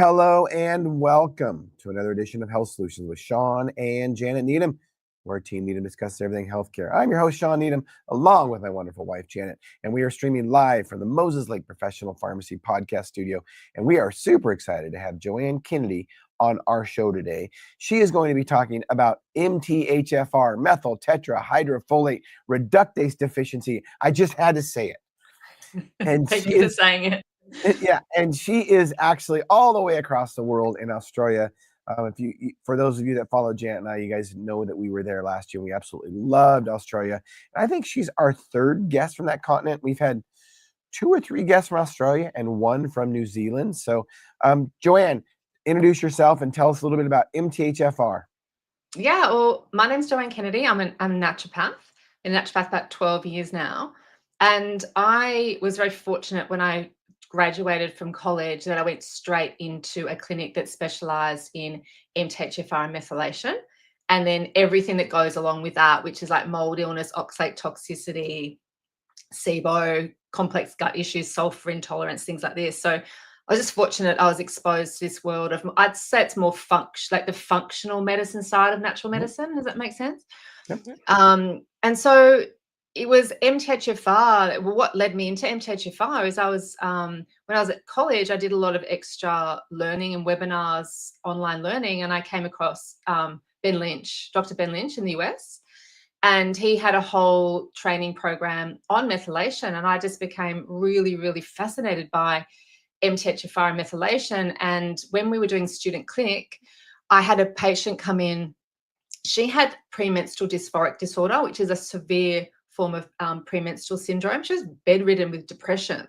hello, and welcome to another edition of Health Solutions with Shawn and Janet Needham, where Team Needham discusses everything healthcare. I'm your host, Shawn Needham, along with my wonderful wife, Janet, and we are streaming live from the Moses Lake Professional Pharmacy podcast studio, and we are super excited to have Joanne Kennedy on our show today. She is going to be talking about MTHFR, methyl tetrahydrofolate reductase deficiency. I just had to say it. And Thank you for saying it. Yeah, and she is actually all the way across the world in Australia. For those of you that follow Janet and I, you guys know that we were there last year. We absolutely loved Australia. And I think she's our third guest from that continent. We've had 2 or 3 guests from Australia and 1 from New Zealand. So, Joanne, introduce yourself and tell us a little bit about MTHFR. Yeah, well, my name's Joanne Kennedy. I'm a naturopath. Been a naturopath about 12 years now. And I was very fortunate when I graduated from college that I went straight into a clinic that specialized in MTHFR and methylation, and then everything that goes along with that, which is like mold illness, oxalate toxicity, SIBO, complex gut issues, sulfur intolerance, things like this. So I was just fortunate I was exposed to this world of, I'd say it's more like the functional medicine side of natural medicine. Does that make sense? Yep. And so it was MTHFR. Well, what led me into MTHFR is I was, when I was at college, I did a lot of extra learning and webinars, online learning, and I came across Dr. Ben Lynch in the US, and he had a whole training program on methylation, and I just became really, really fascinated by MTHFR and methylation. And when we were doing student clinic, I had a patient come in. She had premenstrual dysphoric disorder, which is a severe form of premenstrual syndrome. She was bedridden with depression.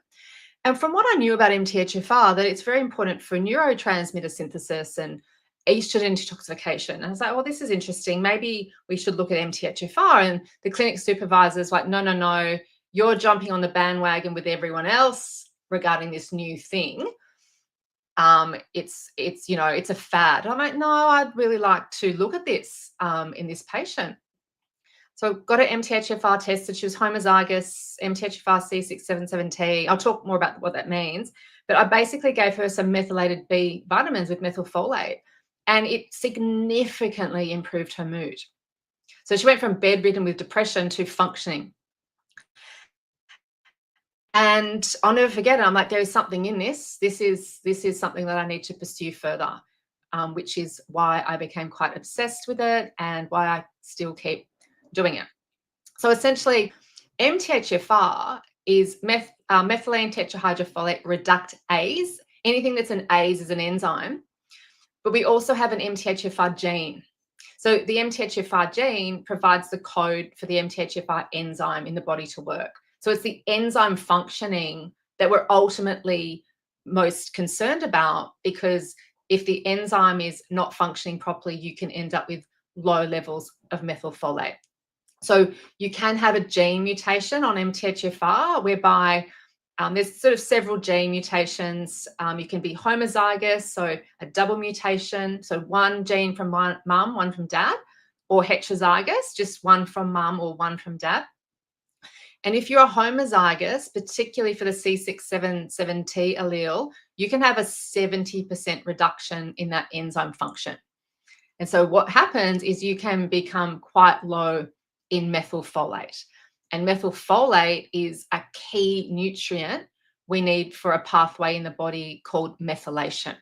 And from what I knew about MTHFR, that it's very important for neurotransmitter synthesis and estrogen detoxification. And I was like, well, this is interesting. Maybe we should look at MTHFR. And the clinic supervisor's like, no, you're jumping on the bandwagon with everyone else regarding this new thing. It's a fad. I'm like, no, I'd really like to look at this in this patient. So got an MTHFR tested. She was homozygous, MTHFR C677T. I'll talk more about what that means. But I basically gave her some methylated B vitamins with methylfolate, and it significantly improved her mood. So she went from bedridden with depression to functioning. And I'll never forget it. I'm like, there is something in this. This is something that I need to pursue further, which is why I became quite obsessed with it and why I still keep doing it. So essentially, MTHFR is methylene tetrahydrofolate reductase. Anything that's an ASE is an enzyme. But we also have an MTHFR gene. So the MTHFR gene provides the code for the MTHFR enzyme in the body to work. So it's the enzyme functioning that we're ultimately most concerned about, because if the enzyme is not functioning properly, you can end up with low levels of methylfolate. So you can have a gene mutation on MTHFR whereby there's sort of several gene mutations. You can be homozygous, so a double mutation, so one gene from one mum, one from dad, or heterozygous, just one from mum or one from dad. And if you're a homozygous, particularly for the C677T allele, you can have a 70% reduction in that enzyme function. And so what happens is you can become quite low in methylfolate. And methylfolate is a key nutrient we need for a pathway in the body called methylation.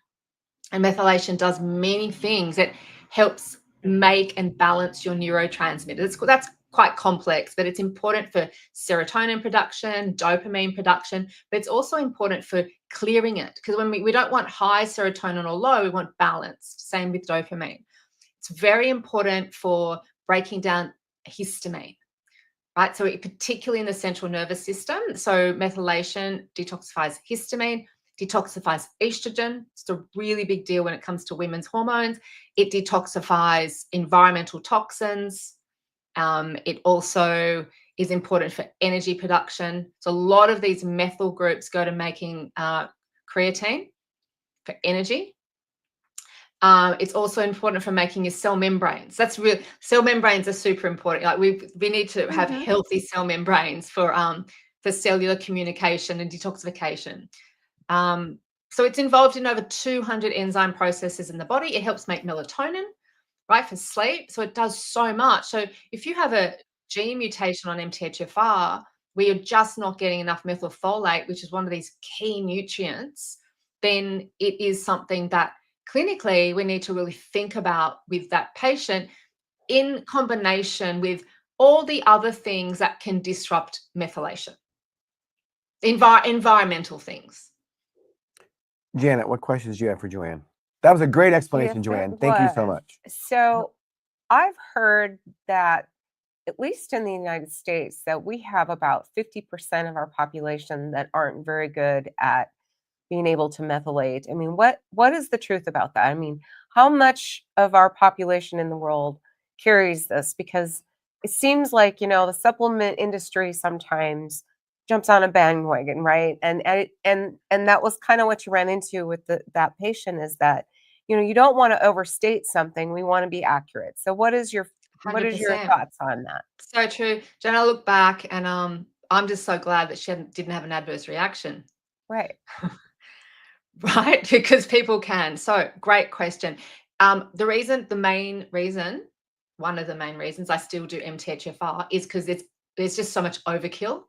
And methylation does many things. It helps make and balance your neurotransmitters. That's quite complex, but it's important for serotonin production, dopamine production, but it's also important for clearing it, because when we don't want high serotonin or low, we want balanced. Same with dopamine. It's very important for breaking down histamine, right? So particularly in the central nervous system. So methylation detoxifies histamine, detoxifies estrogen. It's a really big deal when it comes to women's hormones. It detoxifies environmental toxins. It also is important for energy production. So a lot of these methyl groups go to making creatine for energy. It's also important for making your cell membranes. That's real. Cell membranes are super important. Like we need to have healthy cell membranes for cellular communication and detoxification. So it's involved in over 200 enzyme processes in the body. It helps make melatonin, right, for sleep. So it does so much. So if you have a gene mutation on MTHFR, where you're just not getting enough methylfolate, which is one of these key nutrients, then it is something that clinically we need to really think about with that patient in combination with all the other things that can disrupt methylation, environmental things. Janet, what questions do you have for Joanne? That was a great explanation, Yes, Joanne. it Thank you so was. much. So I've heard that, at least in the United States, that we have about 50% of our population that aren't very good at being able to methylate. I mean, what is the truth about that? I mean, how much of our population in the world carries this? Because it seems like, the supplement industry sometimes jumps on a bandwagon, right? And that was kind of what you ran into with that patient, is that, you don't want to overstate something. We want to be accurate. So what is your 100%. thoughts on that? So true. Jen, I look back and I'm just so glad that she didn't have an adverse reaction. Right. Right? Because people can. So great question. The main reason, one of the main reasons I still do MTHFR is because there's just so much overkill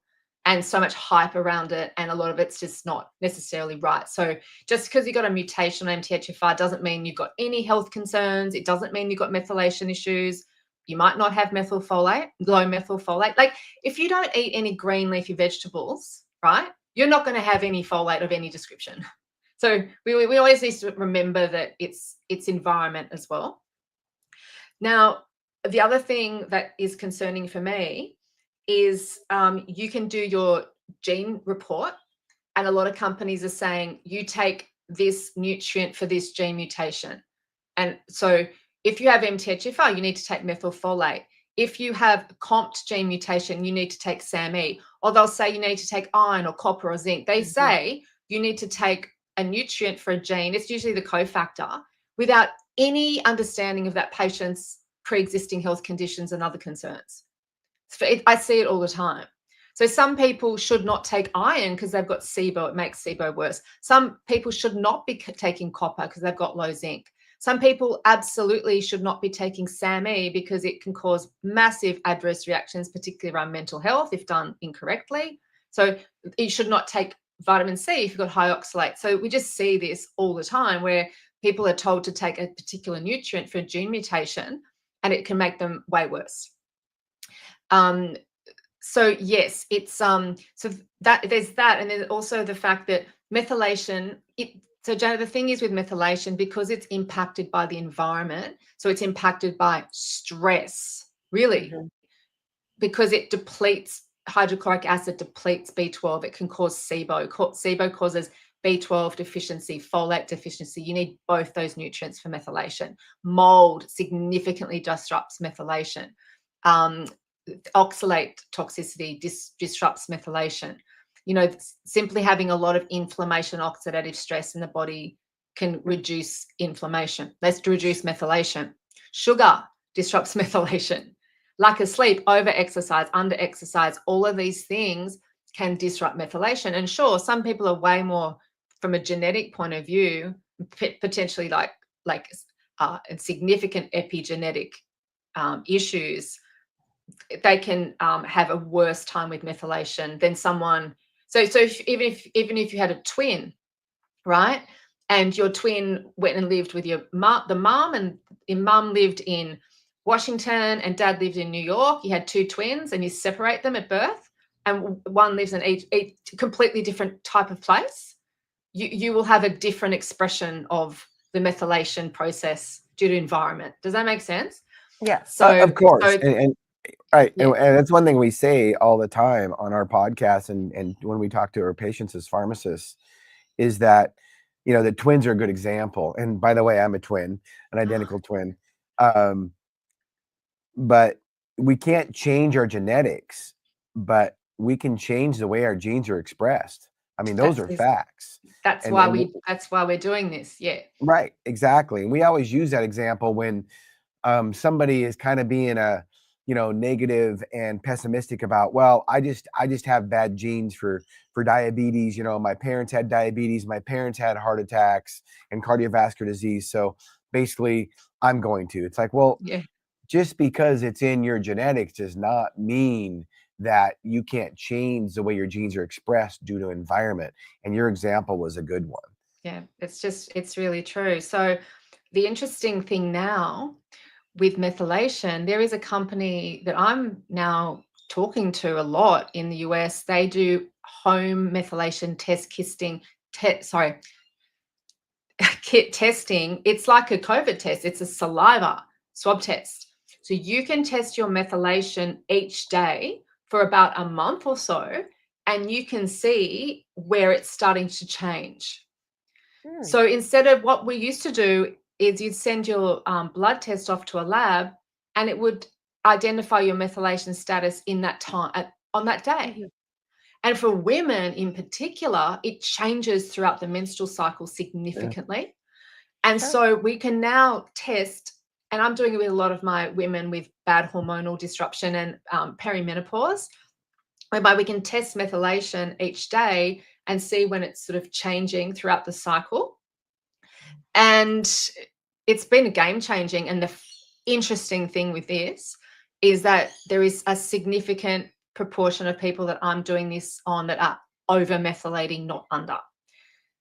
and so much hype around it, and a lot of it's just not necessarily right. So just because you got a mutation on MTHFR doesn't mean you've got any health concerns. It doesn't mean you've got methylation issues. You might not have methylfolate, low methylfolate. Like if you don't eat any green leafy vegetables, right, you're not going to have any folate of any description. So we always need to remember that it's environment as well. Now, the other thing that is concerning for me is you can do your gene report, and a lot of companies are saying you take this nutrient for this gene mutation. And so if you have MTHFR, you need to take methylfolate. If you have COMT gene mutation, you need to take SAMe, or they'll say you need to take iron or copper or zinc. They say you need to take a nutrient for a gene. It's usually the cofactor, without any understanding of that patient's pre-existing health conditions and other concerns. I see it all the time. So some people should not take iron because they've got SIBO. It makes SIBO worse. Some people should not be taking copper because they've got low zinc. Some people absolutely should not be taking SAMe because it can cause massive adverse reactions, particularly around mental health if done incorrectly. So you should not take vitamin C if you've got high oxalate. So we just see this all the time where people are told to take a particular nutrient for a gene mutation, and it can make them way worse. So yes, it's so that there's that, and there's also the fact that methylation. So Janet, the thing is with methylation, because it's impacted by the environment, so it's impacted by stress, really, because it depletes hydrochloric acid, depletes B12. It can cause SIBO. SIBO causes B12 deficiency, folate deficiency. You need both those nutrients for methylation. Mold significantly disrupts methylation. Oxalate toxicity disrupts methylation. Simply having a lot of inflammation, oxidative stress in the body can reduce inflammation. Let's reduce methylation. Sugar disrupts methylation. Lack of sleep, over-exercise, under-exercise, all of these things can disrupt methylation. And sure, some people are way more, from a genetic point of view, potentially like significant epigenetic issues. They can have a worse time with methylation than someone. So even if you had a twin, right, and your twin went and lived with the mum, and your mum lived in Washington and dad lived in New York, you had two twins and you separate them at birth, and one lives in each completely different type of place, you will have a different expression of the methylation process due to environment. Does that make sense? Yeah. So of course, and right. Yeah. And that's one thing we say all the time on our podcast and when we talk to our patients as pharmacists, is that, the twins are a good example. And by the way, I'm a twin, an identical twin. But we can't change our genetics, but we can change the way our genes are expressed. I mean, those are facts. That's why we're doing this. Yeah. Right. Exactly. And we always use that example when somebody is kind of being a negative and pessimistic about, well, I just have bad genes for diabetes. My parents had diabetes, my parents had heart attacks and cardiovascular disease, so basically I'm going to. It's like, well, Yeah. just because it's in your genetics does not mean that you can't change the way your genes are expressed due to environment. And your example was a good one. Yeah, it's really true. So the interesting thing now with methylation, there is a company that I'm now talking to a lot in the US. They do home methylation kit testing. It's like a COVID test. It's a saliva swab test. So you can test your methylation each day for about a month or so, and you can see where it's starting to change. So instead of what we used to do is you'd send your blood test off to a lab, and it would identify your methylation status in that time on that day. And for women in particular, it changes throughout the menstrual cycle significantly. And so we can now test, and I'm doing it with a lot of my women with bad hormonal disruption and perimenopause, whereby we can test methylation each day and see when it's sort of changing throughout the cycle. And it's been a game changing. And the interesting thing with this is that there is a significant proportion of people that I'm doing this on that are over methylating, not under.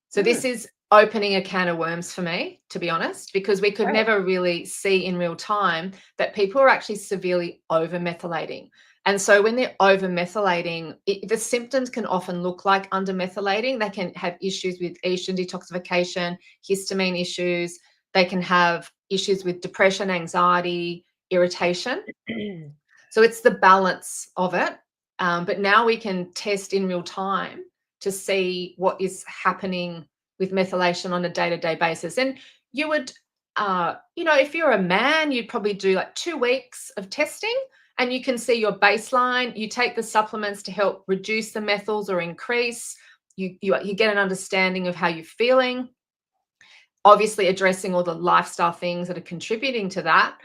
So this is opening a can of worms for me, to be honest, because we could never really see in real time that people are actually severely over methylating. And so when they're over methylating, the symptoms can often look like under methylating. They can have issues with estrogen detoxification, histamine issues. They can have issues with depression, anxiety, irritation. So it's the balance of it. But now we can test in real time to see what is happening with methylation on a day-to-day basis. And you would, if you're a man, you'd probably do like 2 weeks of testing, and you can see your baseline. You take the supplements to help reduce the methyls or increase. You get an understanding of how you're feeling, obviously addressing all the lifestyle things that are contributing to that.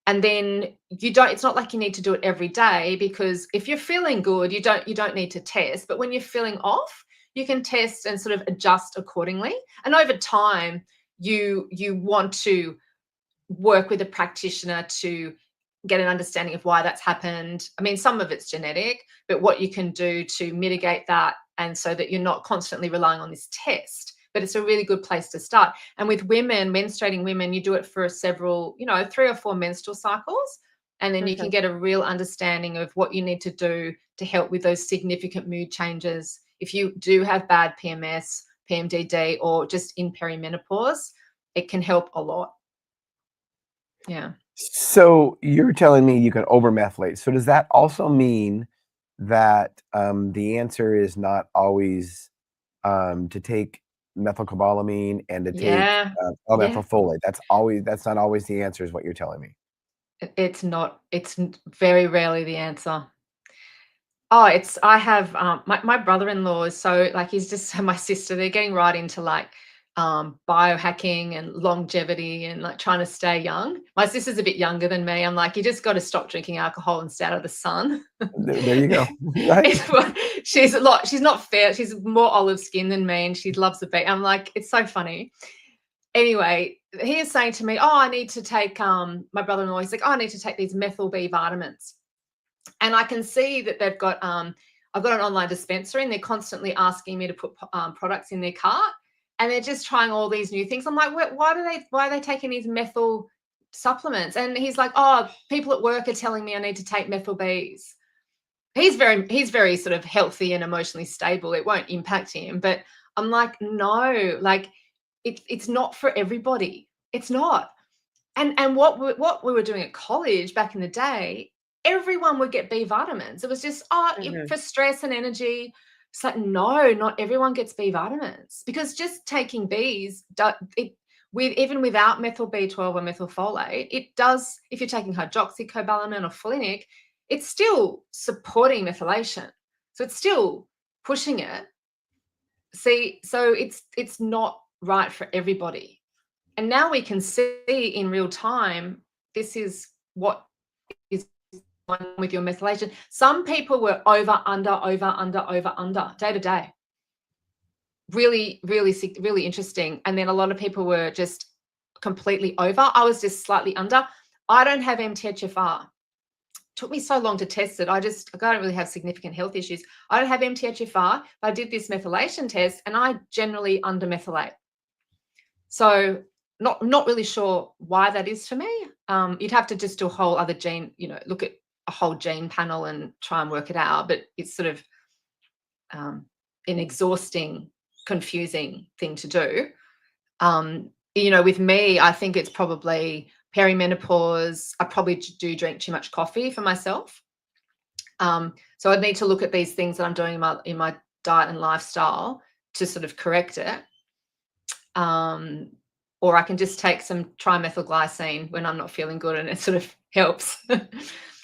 And then it's not like you need to do it every day, because if you're feeling good, you don't need to test. But when you're feeling off, you can test and sort of adjust accordingly. And over time, you want to work with a practitioner to get an understanding of why that's happened. I mean, some of it's genetic, but what you can do to mitigate that, and so that you're not constantly relying on this test. But it's a really good place to start. And with women, menstruating women, you do it for several, 3 or 4 menstrual cycles. And then you can get a real understanding of what you need to do to help with those significant mood changes. If you do have bad PMS, PMDD, or just in perimenopause, it can help a lot. Yeah. So you're telling me you can over-methylate. So does that also mean that the answer is not always to take methylcobalamin and to take L-methylfolate? That's not always the answer, is what you're telling me. It's not. It's very rarely the answer. Oh, I have my brother-in-law is so, like, he's just my sister. They're getting right into like biohacking and longevity and like trying to stay young. My sister's a bit younger than me. I'm like, you just got to stop drinking alcohol and stay out of the sun. There you go. Right? She's not fair. She's more olive skin than me, and she loves the beach. I'm like, it's so funny. Anyway, he is saying to me, oh, I need to take, my brother-in-law, he's like, oh, I need to take these methyl B vitamins. And I can see that they've got, I've got an online dispensary, and they're constantly asking me to put products in their cart, and they're just trying all these new things. I'm like, why are they taking these methyl supplements? And he's like, oh, people at work are telling me I need to take methyl Bs. He's very sort of healthy and emotionally stable. It won't impact him. But I'm like, no, like it's not for everybody. It's not. And what we were doing at college back in the day, everyone would get B vitamins. It was just, for stress and energy. It's like, no, not everyone gets B vitamins, because just taking Bs, even without methyl B12 or methylfolate, it does, if you're taking hydroxycobalamin or folinic, it's still supporting methylation. So it's still pushing it. See, so it's not right for everybody. And now we can see in real time, this is what is with your methylation. Some people were over, under, day to day. Really, really, really interesting. And then a lot of people were just completely over. I was just slightly under. I don't have MTHFR. Took me so long to test it. I don't really have significant health issues. I don't have MTHFR, but I did this methylation test and I generally undermethylate. So not really sure why that is for me. You'd have to just do a whole other gene, look at a whole gene panel and try and work it out. But it's sort of an exhausting, confusing thing to do. With me, I think it's probably perimenopause. I probably do drink too much coffee for myself. So I'd need to look at these things that I'm doing in my diet and lifestyle to sort of correct it. Or I can just take some trimethylglycine when I'm not feeling good and it sort of helps.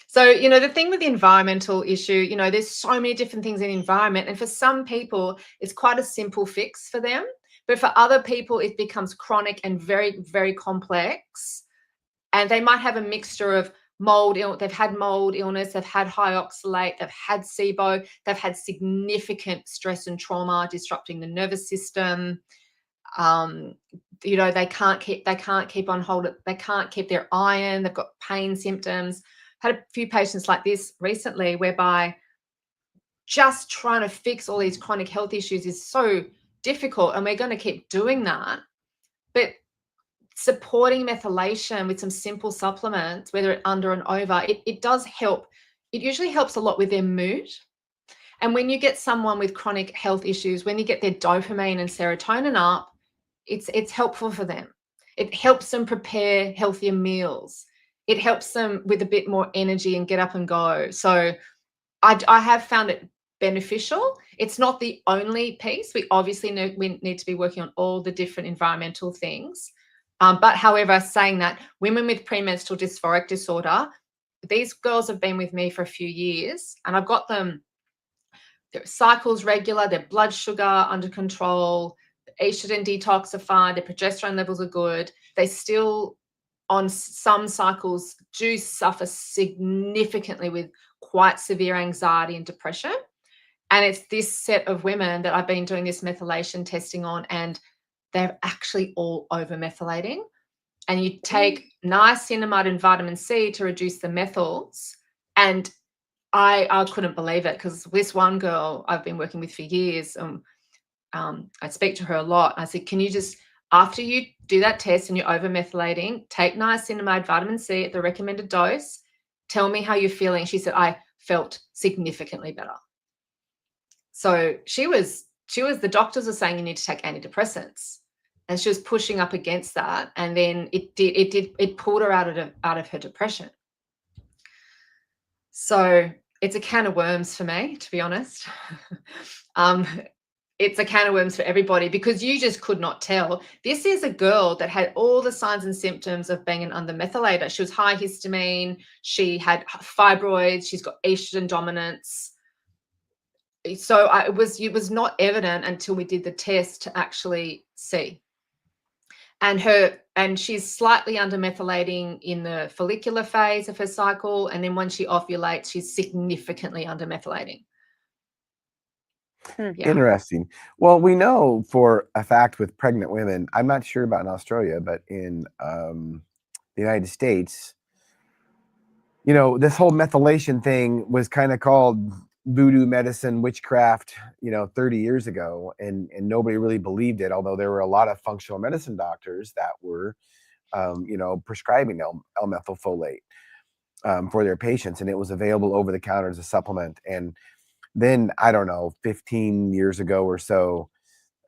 So, the thing with the environmental issue, there's so many different things in environment. And for some people, it's quite a simple fix for them. But for other people, it becomes chronic and very, very complex. And they might have a mixture of they've had mold illness, they've had high oxalate, they've had SIBO, they've had significant stress and trauma disrupting the nervous system. They can't keep on hold. They can't keep their iron. They've got pain symptoms. Had a few patients like this recently, whereby just trying to fix all these chronic health issues is so difficult, and we're going to keep doing that. But supporting methylation with some simple supplements, whether it's under and over, it does help. It usually helps a lot with their mood. And when you get someone with chronic health issues, when you get their dopamine and serotonin up, it's helpful for them. It helps them prepare healthier meals. It helps them with a bit more energy and get up and go. So I have found it beneficial. It's not the only piece. We obviously we need to be working on all the different environmental things. But however, saying that, women with premenstrual dysphoric disorder, these girls have been with me for a few years, and I've got them, their cycles regular, their blood sugar under control, estrogen detox are fine, their progesterone levels are good. They still, on some cycles, do suffer significantly with quite severe anxiety and depression. And it's this set of women that I've been doing this methylation testing on, and they're actually all over methylating. And you take niacinamide and vitamin C to reduce the methyls. And I couldn't believe it, because this one girl I've been working with for years, I speak to her a lot. I said, can you just, after you do that test and you're over methylating, take niacinamide, vitamin C at the recommended dose. Tell me how you're feeling. She said, I felt significantly better. So the doctors are saying you need to take antidepressants, and she was pushing up against that. And then it pulled her out of her depression. So it's a can of worms for me, to be honest. It's a can of worms for everybody, because you just could not tell. This is a girl that had all the signs and symptoms of being an undermethylator. She was high histamine. She had fibroids. She's got estrogen dominance. So it was not evident until we did the test to actually see. And she's slightly undermethylating in the follicular phase of her cycle, and then when she ovulates, she's significantly undermethylating. Yeah. Interesting. Well, we know for a fact with pregnant women, I'm not sure about in Australia, but in the United States, this whole methylation thing was kind of called voodoo medicine, witchcraft, 30 years ago, and nobody really believed it, although there were a lot of functional medicine doctors that were prescribing L-methylfolate for their patients, and it was available over the counter as a supplement. And then, I don't know, 15 years ago or so,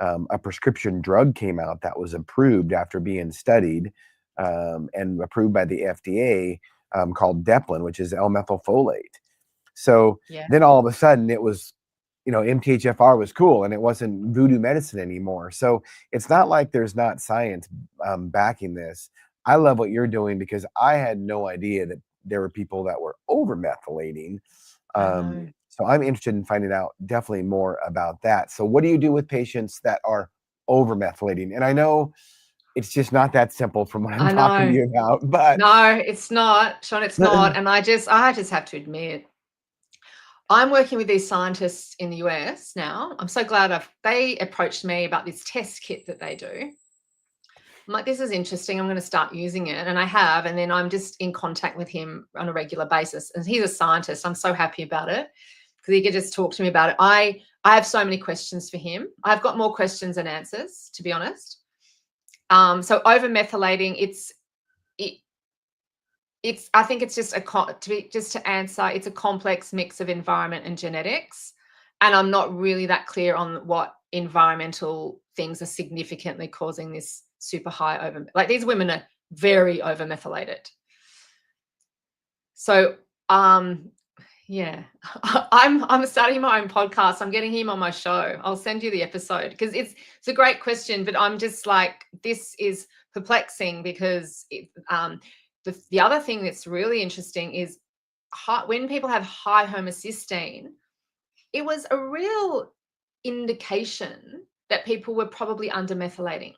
a prescription drug came out that was approved after being studied and approved by the FDA, called Deplin, which is L-methylfolate. So then all of a sudden it was, MTHFR was cool, and it wasn't voodoo medicine anymore. So it's not like there's not science backing this. I love what you're doing, because I had no idea that there were people that were over methylating. So I'm interested in finding out definitely more about that. So what do you do with patients that are over methylating? And I know it's just not that simple from what I'm I talking to know. you about. But No, it's not, Shawn, it's not. And I just have to admit, I'm working with these scientists in the US now. I'm so glad they approached me about this test kit that they do. I'm like, this is interesting. I'm going to start using it. And I have. And then I'm just in contact with him on a regular basis. And he's a scientist. I'm so happy about it because he could just talk to me about it. I have so many questions for him. I've got more questions than answers, to be honest. So over methylating, I think it's just to answer, it's a complex mix of environment and genetics. And I'm not really that clear on what environmental things are significantly causing this super high like these women are very over methylated. So yeah, I'm starting my own podcast. I'm getting him on my show. I'll send you the episode because it's a great question, but I'm just like, this is perplexing because the other thing that's really interesting is when people have high homocysteine, it was a real indication that people were probably undermethylating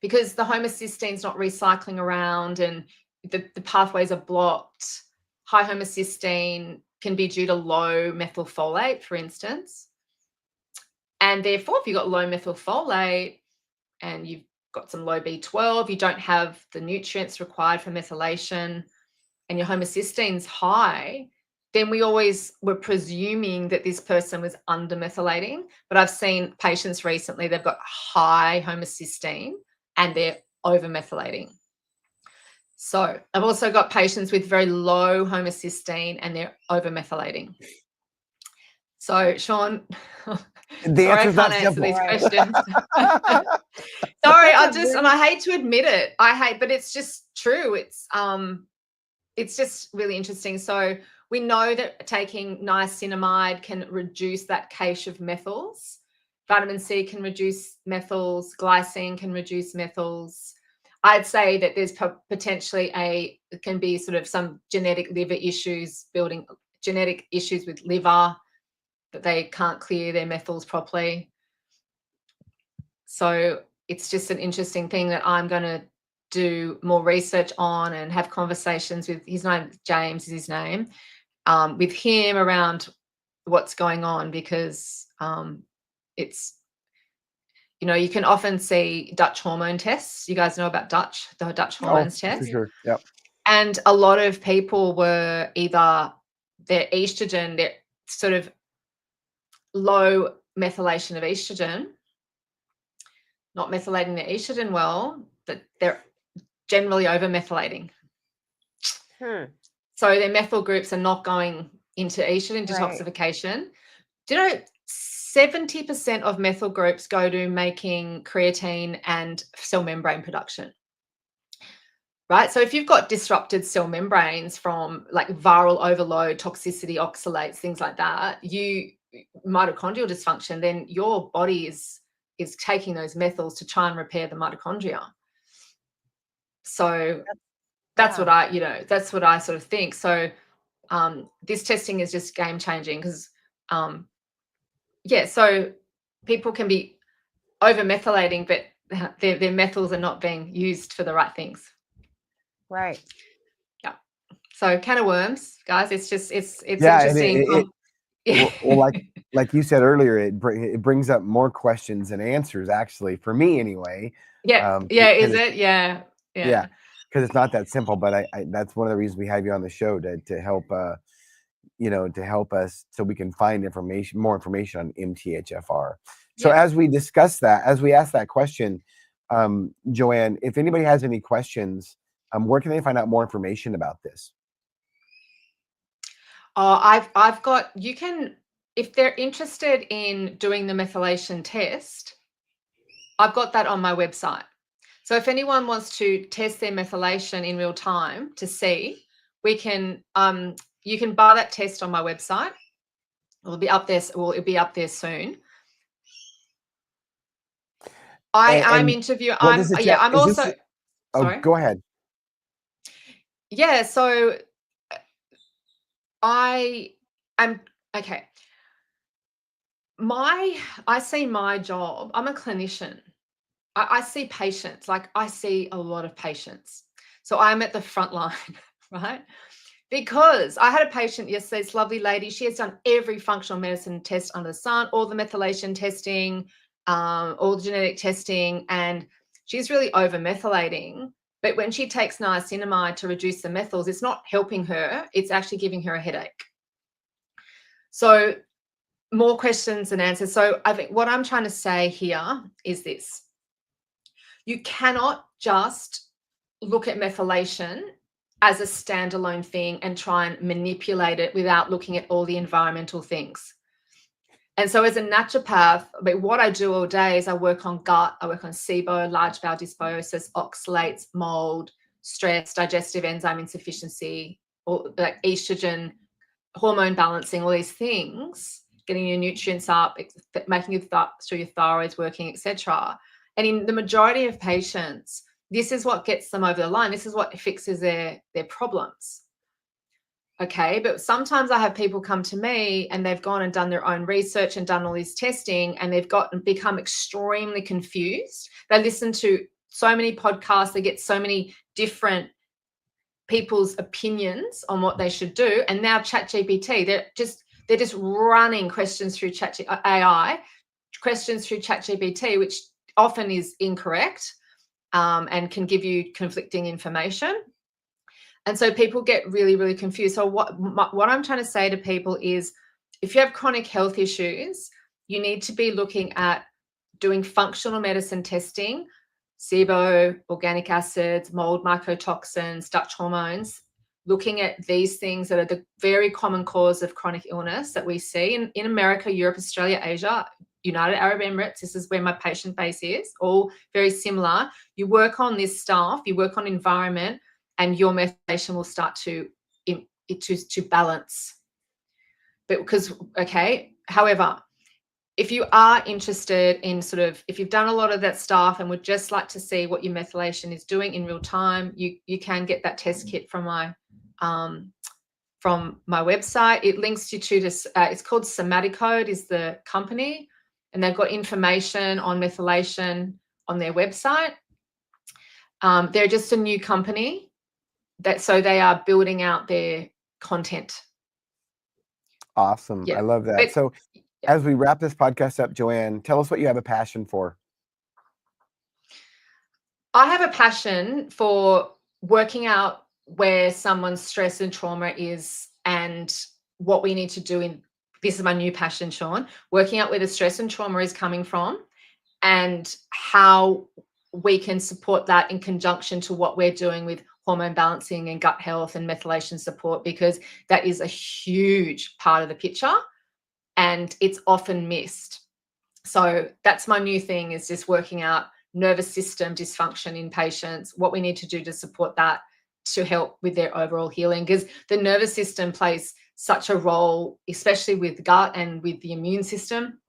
because the homocysteine's not recycling around and the pathways are blocked. High homocysteine can be due to low methylfolate, for instance. And therefore, if you've got low methylfolate and you've got some low B12, you don't have the nutrients required for methylation, and your homocysteine's high, then we always were presuming that this person was undermethylating. But I've seen patients recently, they've got high homocysteine and they're overmethylating. So I've also got patients with very low homocysteine and they're overmethylating. So Shawn, the sorry, I answer's can't not answer simple. these questions. Sorry, and I hate to admit it. But it's just true. It's just really interesting. So we know that taking niacinamide can reduce that cache of methyls. Vitamin C can reduce methyls. Glycine can reduce methyls. I'd say that there's potentially can be sort of some genetic liver issues, genetic issues with liver, that they can't clear their methyls properly. So it's just an interesting thing that I'm going to do more research on and have conversations with, his name, James is his name, with him around what's going on because it's, you can often see Dutch hormone tests. You guys know about the Dutch hormones test? For sure. Yep. And a lot of people were either their estrogen, their sort of low methylation of estrogen, not methylating their estrogen well, that they're generally over methylating. So their methyl groups are not going into estrogen detoxification. Do you know 70% of methyl groups go to making creatine and cell membrane production? Right? So if you've got disrupted cell membranes from like viral overload, toxicity, oxalates, things like that, mitochondrial dysfunction, then your body is taking those methyls to try and repair the mitochondria. So that's what that's what I sort of think. So this testing is just game changing because so people can be over methylating, but their methyls are not being used for the right things. Right. Yeah. So can of worms, guys. It's interesting. Well, like you said earlier, it brings up more questions than answers, actually, for me anyway. Is it? Yeah. Because it's not that simple, but I that's one of the reasons we have you on the show to help to help us so we can find more information on MTHFR. So as we discuss that, as we ask that question, Joanne, if anybody has any questions, where can they find out more information about this? I've got, you can, if they're interested in doing the methylation test, I've got that on my website. So if anyone wants to test their methylation in real time to see, we can, you can buy that test on my website. It'll be up there. Well, it'll be up there soon. I'm interviewing. I'm also. Sorry. Go ahead. Yeah. So I am okay. I see my job. I'm a clinician. I see patients, like I see a lot of patients. So I'm at the front line, right? Because I had a patient yesterday, this lovely lady, she has done every functional medicine test under the sun, all the methylation testing, all the genetic testing, and she's really over methylating. But when she takes niacinamide to reduce the methyls, it's not helping her, it's actually giving her a headache. So more questions than answers. So I think what I'm trying to say here is this. You cannot just look at methylation as a standalone thing and try and manipulate it without looking at all the environmental things. And so as a naturopath, what I do all day is I work on gut, I work on SIBO, large bowel dysbiosis, oxalates, mold, stress, digestive enzyme insufficiency, or like estrogen, hormone balancing, all these things, getting your nutrients up, making sure your thyroid's working, etc. And in the majority of patients, this is what gets them over the line. This is what fixes their problems. Okay, but sometimes I have people come to me and they've gone and done their own research and done all this testing, and they've become extremely confused. They listen to so many podcasts, they get so many different people's opinions on what they should do, and now ChatGPT, they're just running questions through AI, questions through ChatGPT, which often is incorrect and can give you conflicting information. And so people get really, really confused. So what I'm trying to say to people is, if you have chronic health issues, you need to be looking at doing functional medicine testing, SIBO, organic acids, mold mycotoxins, Dutch hormones, looking at these things that are the very common cause of chronic illness that we see in America, Europe, Australia, Asia, United Arab Emirates. This is where my patient base is, all very similar. You work on this stuff, you work on environment, and your methylation will start to balance. But because, okay, however, if you are interested in if you've done a lot of that stuff and would just like to see what your methylation is doing in real time, you can get that test kit from my website. It links you to this, it's called Somaticode is the company, and they've got information on methylation on their website. They're just a new company, so they are building out their content. Awesome. Yeah. I love that. So as we wrap this podcast up, Joanne, tell us what you have a passion for. I have a passion for working out where someone's stress and trauma is and what we need to do this is my new passion, Shawn, working out where the stress and trauma is coming from and how we can support that in conjunction to what we're doing with hormone balancing and gut health and methylation support, because that is a huge part of the picture and it's often missed. So that's my new thing, is just working out nervous system dysfunction in patients, what we need to do to support that to help with their overall healing, because the nervous system plays such a role, especially with gut and with the immune system.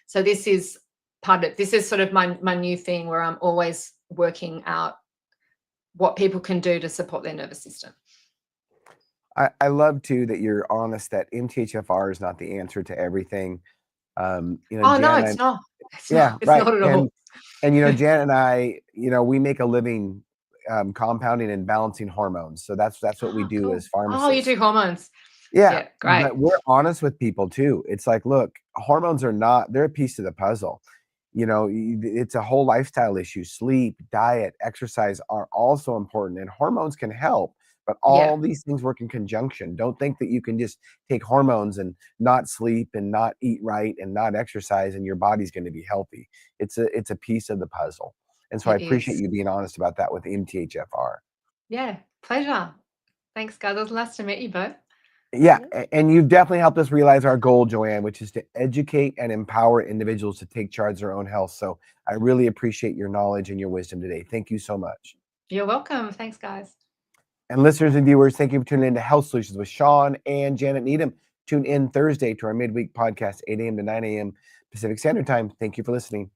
So this is sort of my new thing, where I'm always working out what people can do to support their nervous system. I love too that you're honest that MTHFR is not the answer to everything. No, it's not. It's not at all. And Janet and I, we make a living compounding and balancing hormones. So that's what we do as pharmacists. Oh, you do hormones. Yeah, great. But we're honest with people too. It's like, look, hormones they're a piece of the puzzle. It's a whole lifestyle issue. Sleep, diet, exercise are also important, and hormones can help, but all these things work in conjunction. Don't think that you can just take hormones and not sleep and not eat right and not exercise and your body's going to be healthy. It's a piece of the puzzle. And so I appreciate you being honest about that with MTHFR. Yeah, pleasure. Thanks, guys. It was nice to meet you both. Yeah, and you've definitely helped us realize our goal, Joanne, which is to educate and empower individuals to take charge of their own health. So I really appreciate your knowledge and your wisdom today. Thank you so much. You're welcome. Thanks, guys. And listeners and viewers, thank you for tuning in to Health Solutions with Shawn and Janet Needham. Tune in Thursday to our midweek podcast, 8 a.m. to 9 a.m. Pacific Standard Time. Thank you for listening.